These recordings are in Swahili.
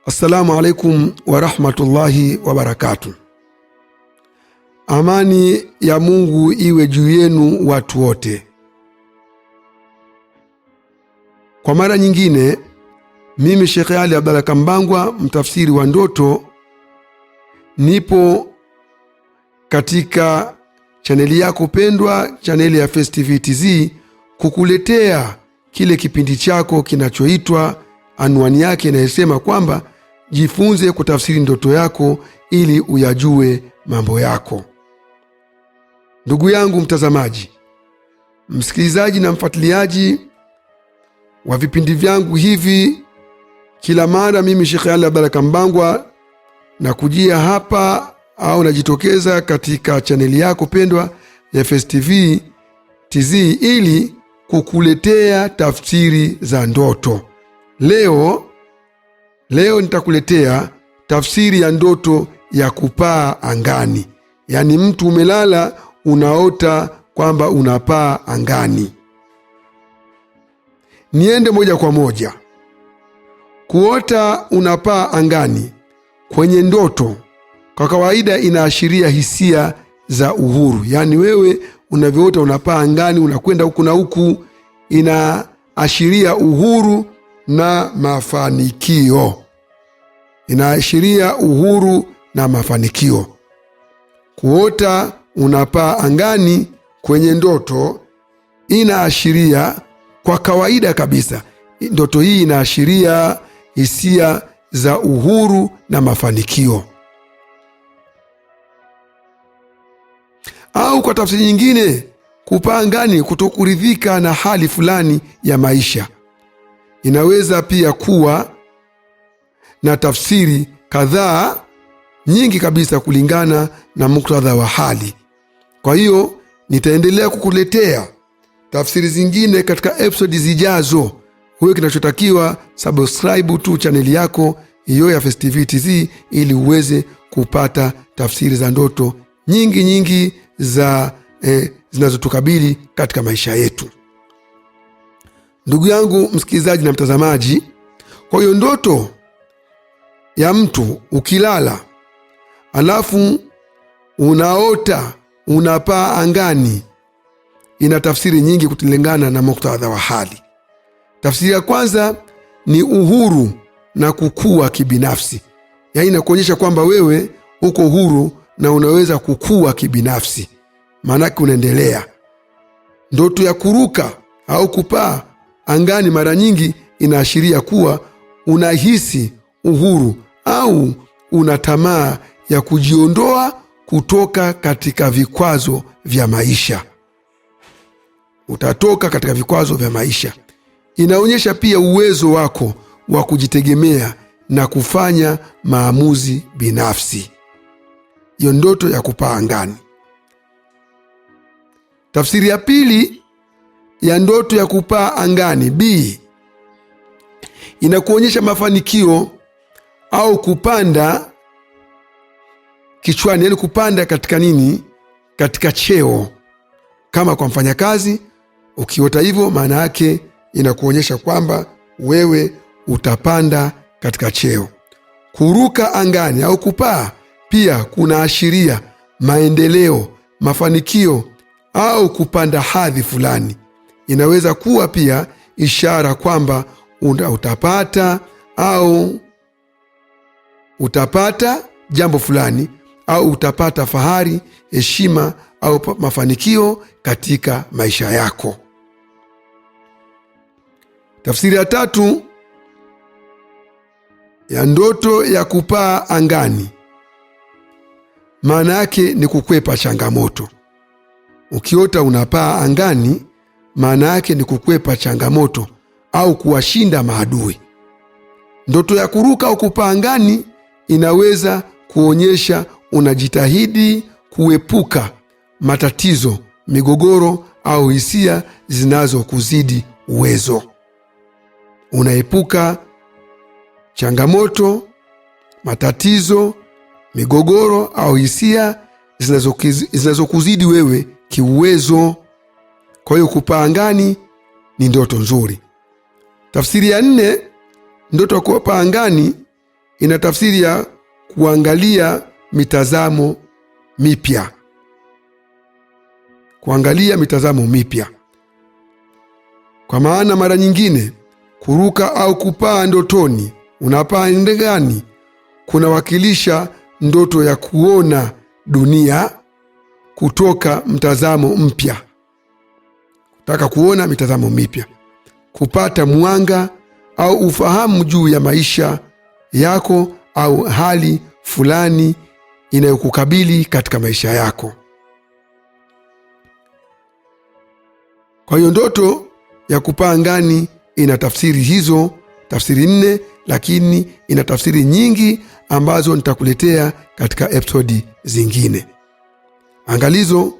Assalamu alaikum wa rahmatullahi wa barakatuh. Amani ya Mungu iwe juu yenu watu wote. Kwa mara nyingine, mimi Sheikh Ali Abdalla Kambangwa, mtafsiri wa ndoto, nipo katika chaneli yako pendwa, chaneli ya Face TV TZ, kukuletea kile kipindi chako kinachoitwa, anwani yake inayosema kwamba jifunze kutafsiri ndoto yako ili uyajue mambo yako. Ndugu yangu mtazamaji, msikilizaji na mfuatiliaji wa vipindi vyangu hivi, kila mara mimi Sheikh Ali Abdalla Kambangwa na kujia hapa au najitokeza katika chaneli yako pendwa ya Face TV TZ ili kukuletea tafsiri za ndoto. Leo nitakuletea tafsiri ya ndoto ya kupaa angani. Yaani mtu umelala unaota kwamba unapaa angani. Niende moja kwa moja. Kuota unapaa angani kwenye ndoto kwa kawaida inaashiria hisia za uhuru. Yaani wewe unavyoota unapaa angani, unakwenda huku na huku, inaashiria uhuru na mafanikio. Inaashiria uhuru na mafanikio. Kuota unapaa angani kwenye ndoto inaashiria, kwa kawaida kabisa, ndoto hii inaashiria hisia za uhuru na mafanikio. Au kwa tafsiri nyingine, kupaa angani kutokuridhika na hali fulani ya maisha. Inaweza pia kuwa na tafsiri kadhaa nyingi kabisa kulingana na muktadha wa hali. Kwa hiyo nitaendelea kukuletea tafsiri zingine katika episode zijazo. Wewe kinachotakiwa subscribe tu chaneli yako hiyo ya Face TV TZ ili uweze kupata tafsiri za ndoto nyingi za zinazotukabili katika maisha yetu. Ndugu yangu msikilizaji na mtazamaji, kwa hiyo ndoto ya mtu ukilala alafu unaota unapaa angani ina tafsiri nyingi kulingana na muktadha wa hali. Tafsiri ya kwanza ni uhuru na kukua kibinafsi. Yaani inakuonyesha kwamba wewe uko huru na unaweza kukua kibinafsi. Maanake unaendelea. Ndoto ya kuruka au kupaa angani mara nyingi inaashiria kuwa unahisi uhuru au una tamaa ya kujiondoa kutoka katika vikwazo vya maisha. Utatoka katika vikwazo vya maisha. Inaonyesha pia uwezo wako wa kujitegemea na kufanya maamuzi binafsi. Hiyo ndoto ya kupaa angani. Tafsiri ya pili ya ndoto ya kupaa angani, B, inakuonyesha mafanikio au kupanda kichwani. Yaani kupanda katika nini? Katika cheo. Kama kwa mfanyakazi, ukiota hivyo maana yake inakuonyesha kwamba wewe utapanda katika cheo. Kuruka angani au kupaa pia kunaashiria maendeleo, mafanikio au kupanda hadhi fulani. Inaweza kuwa pia ishara kwamba utapata jambo fulani au utapata fahari, heshima au mafanikio katika maisha yako. Tafsiri ya tatu ya ndoto ya kupaa angani, maana yake ni kukwepa changamoto. Ukiota unapaa angani, maana yake ni kukwepa changamoto au kuwashinda maadui. Ndoto ya kuruka au kupaa angani inaweza kuonyesha unajitahidi kuepuka matatizo, migogoro au hisia zinazokuzidi uwezo. Unaepuka changamoto, matatizo, migogoro au hisia zinazokuzidi wewe kiuwezo. Kwa hiyo kupaa angani ni ndoto nzuri. Tafsiri ya nne, ndoto ya kupaa angani ina tafsiri ya kuangalia mitazamo mipya. Kuangalia mitazamo mipya. Kwa maana mara nyingine kuruka au kupaa ndotoni, unapaa ndegani, kunawakilisha ndoto ya kuona dunia kutoka mtazamo mpya. Kutaka kuona mitazamo mipya, kupata mwanga au ufahamu juu ya maisha yako au hali fulani inayokukabili katika maisha yako. Kwa hiyo ndoto ya kupaa angani ina tafsiri hizo, tafsiri 4, lakini ina tafsiri nyingi ambazo nitakuletea katika episodi zingine. Angalizo,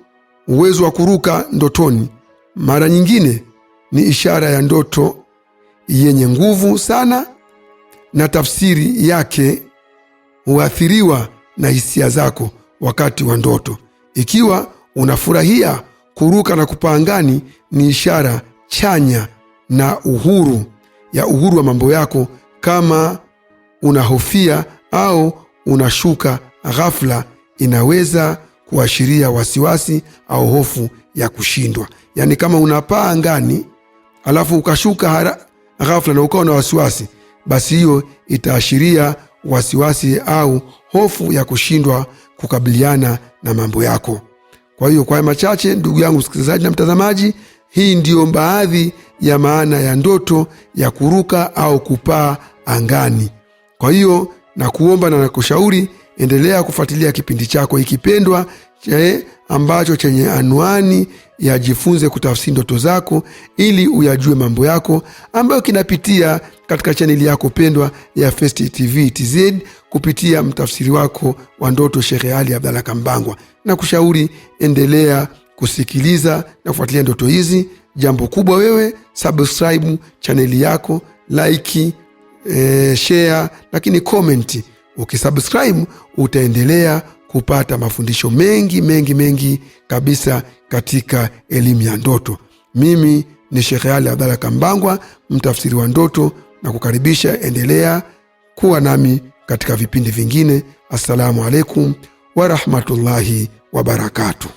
uwezo wa kuruka ndotoni mara nyingine ni ishara ya ndoto yenye nguvu sana, na tafsiri yake huathiriwa na hisia zako wakati wa ndoto. Ikiwa unafurahia kuruka na kupaa angani, ni ishara chanya na uhuru wa mambo yako. Kama unahofia au unashuka ghafla, inaweza kuashiria wasiwasi au hofu ya kushindwa. Yaani kama unapaa angani alafu ukashuka ghafla na ukawa na wasiwasi, basi hiyo itaashiria wasiwasi au hofu ya kushindwa kukabiliana na mambo yako. Kwa hiyo kwa machache, ndugu yangu msikilizaji na mtazamaji, hii ndiyo baadhi ya maana ya ndoto ya kuruka au kupaa angani. Kwa hiyo nakuomba na nakushauri, endelea kufuatilia kipindi chako ikipendwa ambacho chenye anwani ya Jifunze Kutafsiri Ndoto Zako, ili uyajue mambo yako, ambayo kinapitia katika chaneli yako pendwa ya First TV TZ kupitia mtafsiri wako wa ndoto Sheikh Ali Abdalla Kambangwa. Na kushauri endelea kusikiliza na kufuatilia ndoto hizi. Jambo kubwa, wewe subscribe chaneli yako, like, share, lakini comment. Ukisubscribe utaendelea kupata mafundisho mengi kabisa katika elimu ya ndoto. Mimi ni Sheikh Ali Abdalla Kambangwa, mtafsiri wa ndoto, na kukaribisha endelea kuwa nami katika vipindi vingine. Assalamu alaikum wa rahmatullahi wa barakatuh.